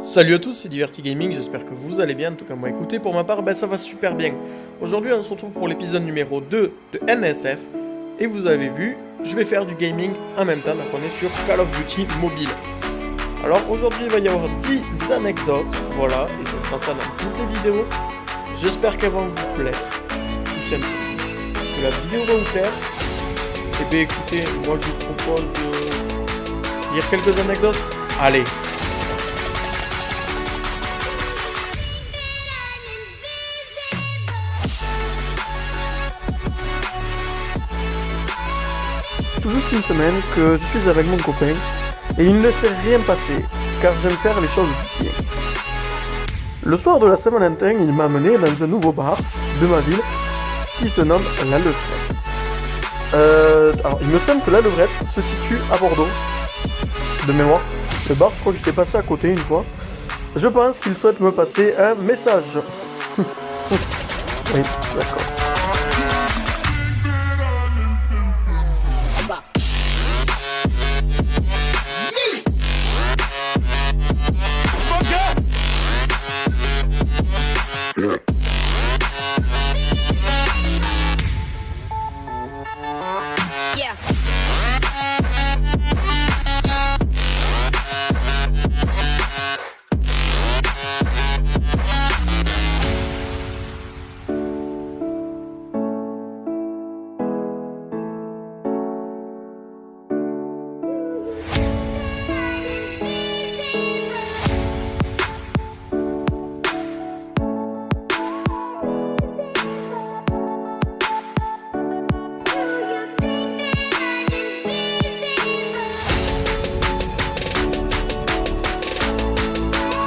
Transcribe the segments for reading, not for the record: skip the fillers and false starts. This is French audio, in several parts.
Salut à tous, c'est Diverty Gaming, j'espère que vous allez bien, en tout cas moi écoutez, pour ma part ça va super bien. Aujourd'hui on se retrouve pour l'épisode numéro 2 de NSF, et vous avez vu, je vais faire du gaming en même temps, donc on est sur Call of Duty mobile. Alors aujourd'hui il va y avoir 10 anecdotes, voilà, et ça sera ça dans toutes les vidéos. J'espère qu'elles vont vous plaire, tout simplement, que la vidéo va vous plaire. Et bien écoutez, moi je vous propose de lire quelques anecdotes, allez. Tout juste une semaine que je suis avec mon copain et il ne s'est rien passé car j'aime faire les choses bien. Le soir de la Saint-Valentin, il m'a amené dans un nouveau bar de ma ville qui se nomme La Levrette. Alors il me semble que La Levrette se situe à Bordeaux, de mémoire. Le bar, je crois que j'étais passé à côté une fois. Je pense qu'il souhaite me passer un message. Oui, d'accord.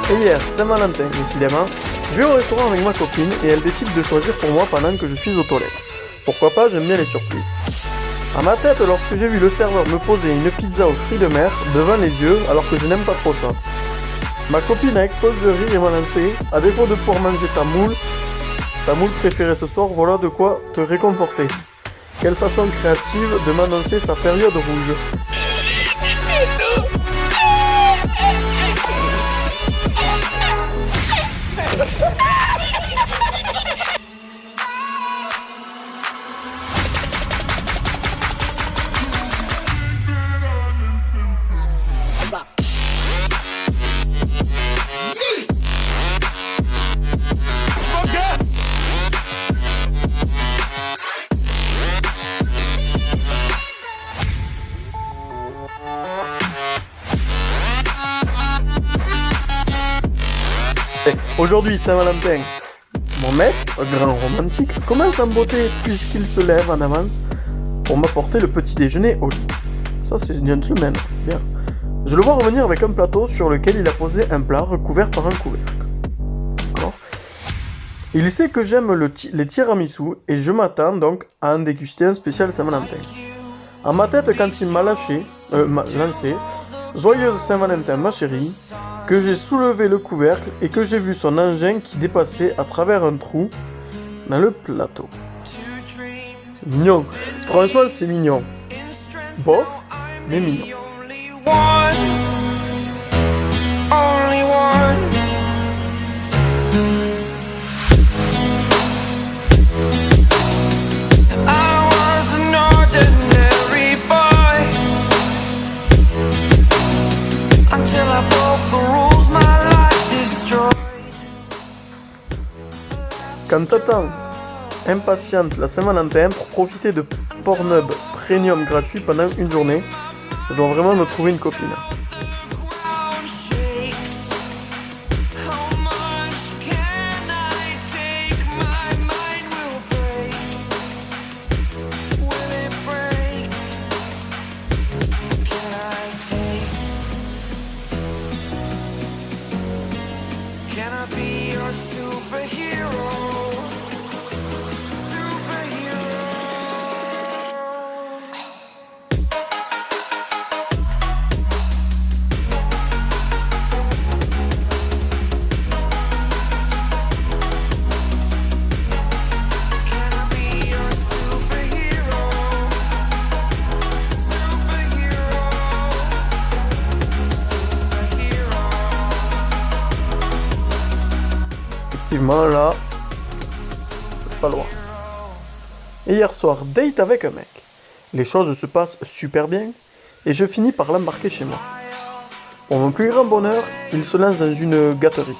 Et hier, Saint-Valentin, décidément, je vais au restaurant avec ma copine et elle décide de choisir pour moi pendant que je suis aux toilettes. Pourquoi pas, j'aime bien les surprises. À ma tête, lorsque j'ai vu le serveur me poser une pizza aux fruits de mer devant les yeux alors que je n'aime pas trop ça. Ma copine a explosé de rire et m'a lancé, à défaut de pouvoir manger ta moule préférée ce soir, voilà de quoi te réconforter. Quelle façon créative de m'annoncer sa période rouge. Aujourd'hui, Saint-Valentin, mon mec, un grand romantique, commence à me botter puisqu'il se lève en avance pour m'apporter le petit déjeuner au lit. Ça, c'est gentleman, bien. Je le vois revenir avec un plateau sur lequel il a posé un plat recouvert par un couvercle. D'accord. Il sait que j'aime les tiramisu et je m'attends donc à en déguster un spécial Saint-Valentin. En ma tête, quand il m'a lancé, joyeuse Saint-Valentin ma chérie, que j'ai soulevé le couvercle et que j'ai vu son engin qui dépassait à travers un trou dans le plateau. C'est mignon, franchement c'est mignon. Bof, mais mignon. Quand t'attends impatiente la Saint-Valentin pour profiter de Pornhub Premium gratuit pendant une journée, je dois vraiment me trouver une copine. effectivement, là, il va falloir. Et hier soir, date avec un mec. Les choses se passent super bien, et je finis par l'embarquer chez moi. Pour mon plus grand bonheur, il se lance dans une gâterie.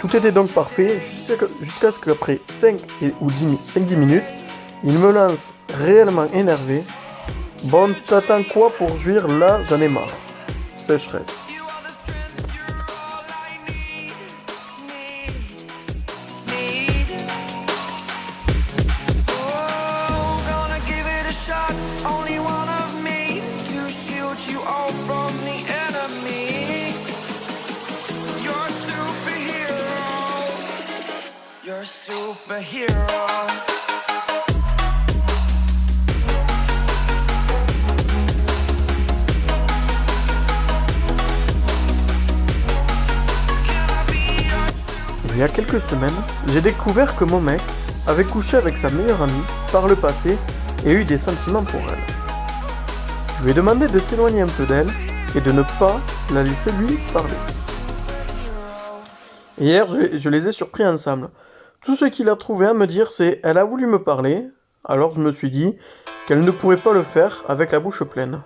Tout était donc parfait, jusqu'à ce qu'après 5-10 minutes, il me lance réellement énervé. Bon, t'attends quoi pour jouir là, j'en ai marre. Sécheresse. Superhero. Il y a quelques semaines, j'ai découvert que mon mec avait couché avec sa meilleure amie par le passé et eu des sentiments pour elle. Je lui ai demandé de s'éloigner un peu d'elle et de ne pas la laisser lui parler. Hier, je les ai surpris ensemble. Tout ce qu'il a trouvé à me dire, c'est « Elle a voulu me parler », alors je me suis dit qu'elle ne pourrait pas le faire avec la bouche pleine.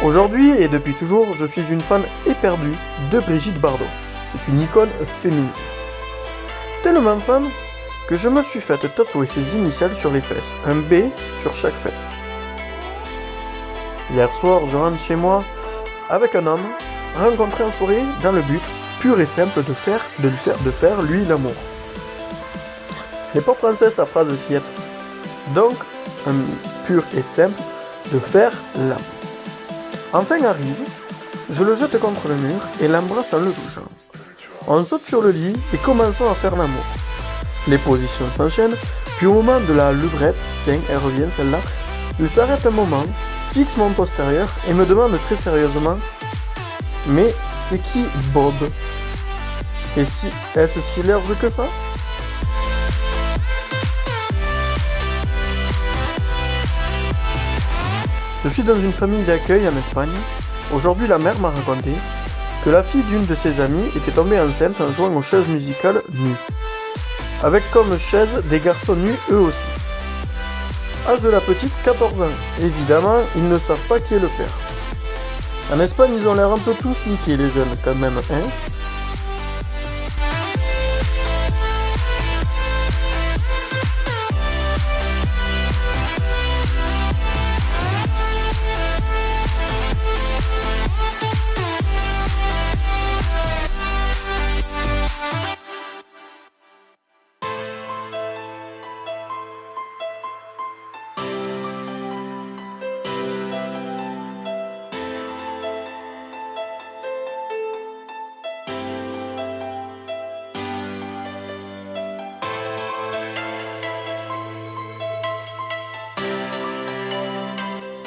Aujourd'hui et depuis toujours, je suis une fan éperdue de Brigitte Bardot. C'est une icône féminine. Tellement fan que je me suis faite tatouer ses initiales sur les fesses, un B sur chaque fesse. Hier soir, je rentre chez moi avec un homme, rencontré en soirée dans le but pur et simple de faire lui l'amour. Elle n'est pas française ta phrase, fillette. Donc, un pur et simple de faire l'amour. Enfin arrive, je le jette contre le mur et l'embrasse en le touchant. On saute sur le lit et commençons à faire l'amour. Les positions s'enchaînent, puis au moment de la levrette, tiens, elle revient celle-là, il s'arrête un moment, fixe mon postérieur et me demande très sérieusement « Mais c'est qui Bob ? Et est-ce si large que ça ?» Je suis dans une famille d'accueil en Espagne. Aujourd'hui, la mère m'a raconté que la fille d'une de ses amies était tombée enceinte en jouant aux chaises musicales nues. Avec comme chaise des garçons nus eux aussi. Âge de la petite, 14 ans. Évidemment, ils ne savent pas qui est le père. En Espagne, ils ont l'air un peu tous niqués les jeunes quand même, hein ?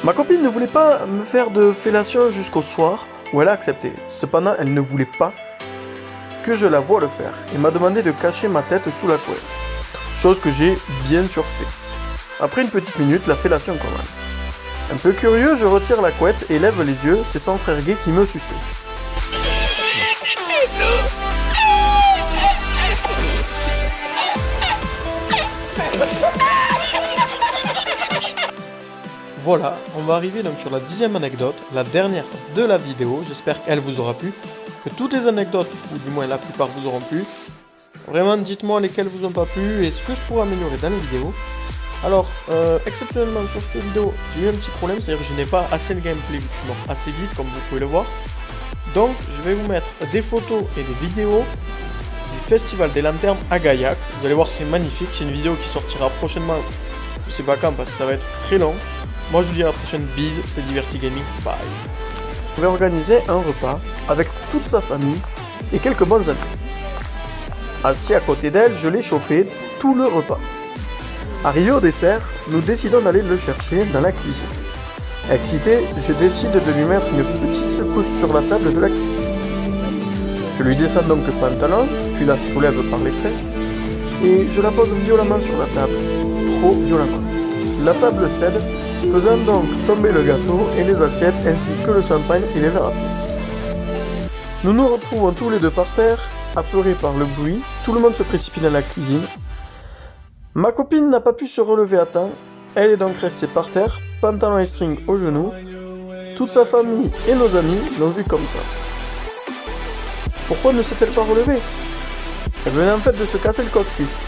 Ma copine ne voulait pas me faire de fellation jusqu'au soir, où elle a accepté. Cependant, elle ne voulait pas que je la voie le faire, et m'a demandé de cacher ma tête sous la couette. Chose que j'ai bien sûr fait. Après une petite minute, la fellation commence. Un peu curieux, je retire la couette et lève les yeux, c'est son frère gay qui me suçait. Voilà, on va arriver donc sur la 10e anecdote, la dernière de la vidéo. J'espère qu'elle vous aura plu, que toutes les anecdotes, ou du moins la plupart vous auront plu. Vraiment, dites-moi lesquelles vous ont pas plu et ce que je pourrais améliorer dans les vidéos. Alors, exceptionnellement sur cette vidéo, j'ai eu un petit problème, c'est-à-dire que je n'ai pas assez de gameplay, vu que je suis mort assez vite, comme vous pouvez le voir. Donc, je vais vous mettre des photos et des vidéos du Festival des Lanternes à Gaillac. Vous allez voir, c'est magnifique, c'est une vidéo qui sortira prochainement, je sais pas quand, parce que ça va être très long. Moi je vous dis à la prochaine, bise, c'était Diverti Gaming, bye. Je vais organiser un repas avec toute sa famille et quelques bons amis. Assis à côté d'elle, je l'ai chauffé tout le repas. Arrivé au dessert, nous décidons d'aller le chercher dans la cuisine. Excité, je décide de lui mettre une petite secousse sur la table de la cuisine. Je lui descends donc le pantalon, puis la soulève par les fesses, et je la pose violemment sur la table, trop violemment. La table cède, faisant donc tomber le gâteau et les assiettes ainsi que le champagne et les verres à pied. Nous nous retrouvons tous les deux par terre, apeurés par le bruit, tout le monde se précipite dans la cuisine. Ma copine n'a pas pu se relever à temps, elle est donc restée par terre, pantalon et string aux genoux. Toute sa famille et nos amis l'ont vue comme ça. Pourquoi ne s'est-elle pas relevée? Elle venait en fait de se casser le coccyx.